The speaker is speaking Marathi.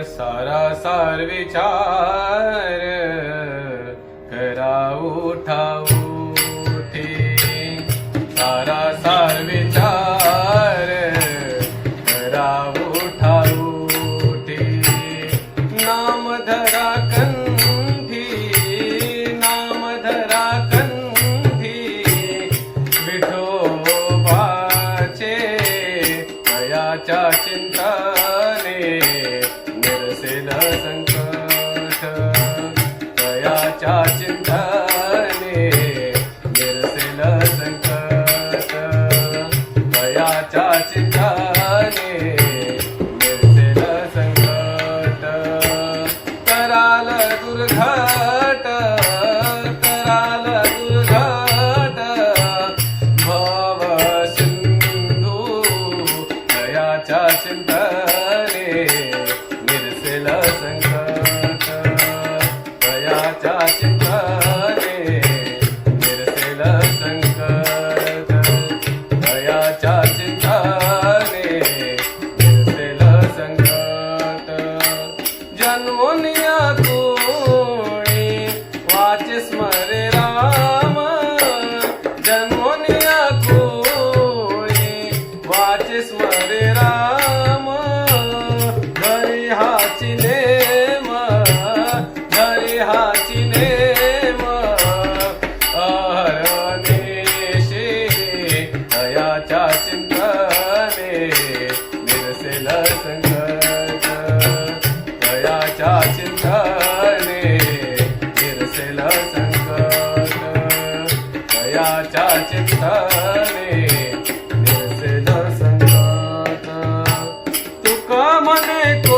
सारासार विचार करा उठा उठी, सारासार विचार करा उठा उठी। नाम धरा कंठी, नाम धरा कंठी, विठोबाचे दयाच्या चिंतने निरसेल संकट, दयाच्या चिंतने निरसेल संकट, दयाच्या चिंतने निरसेल संकट। कराल दुर्घट, कराल दुर्घट, भव सिंधू दयाच्या चिंतने निरसेल संकट, दयाच्या चिंतने निरसेल संकट, दयाच्या चिंतने निरसेल संकट। जन्मोनिया कोणी वाचे स्मरे राम, जन्मोनिया कोणी वाचे स्मरे राम। घरी हाची नेम, घरी हाची नेम, अहर्निशे दयाच्या चिंतने निरसेल संकट, दयाच्या चिंतने निरसेल संकट, दयाच्या चिंतने निरसेल संकट। तुका मने को